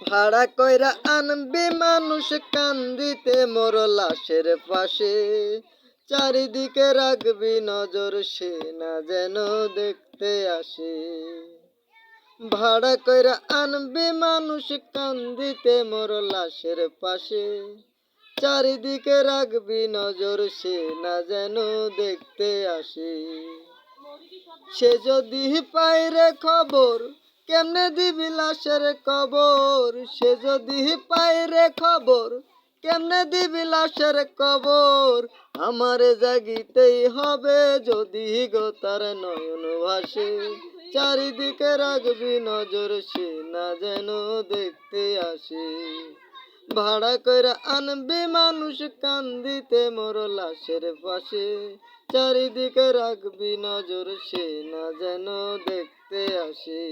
ভাড়া কইরা আনবি মানুষ কান্দিতে মোর লাশের পাশে, চারিদিকে রাখবি নজর সে না যেন দেখতে আসে। ভাড়া কইরা আনবি মানুষ কান্দিতে মোর লাশের পাশে, চারিদিকে রাখবি নজর সে না যেন দেখতে আসে। সে যদি পায় রে খবর কেমনে দিবি লাশের কবর, সে যদি পায় রে খবর কেমনে দিবি লাশের কবর। আমারে জাগিতেই হবে যদি গো তার নয়ন ভাসে, চারিদিকে রাখবি নজর সে না যেন দেখতে আসে। ভাড়া কইরা আনবি মানুষ কান্দিতে মোর লাশের পাশে, চারিদিকে রাখবি নজর সে না যেন দেখতে আসে।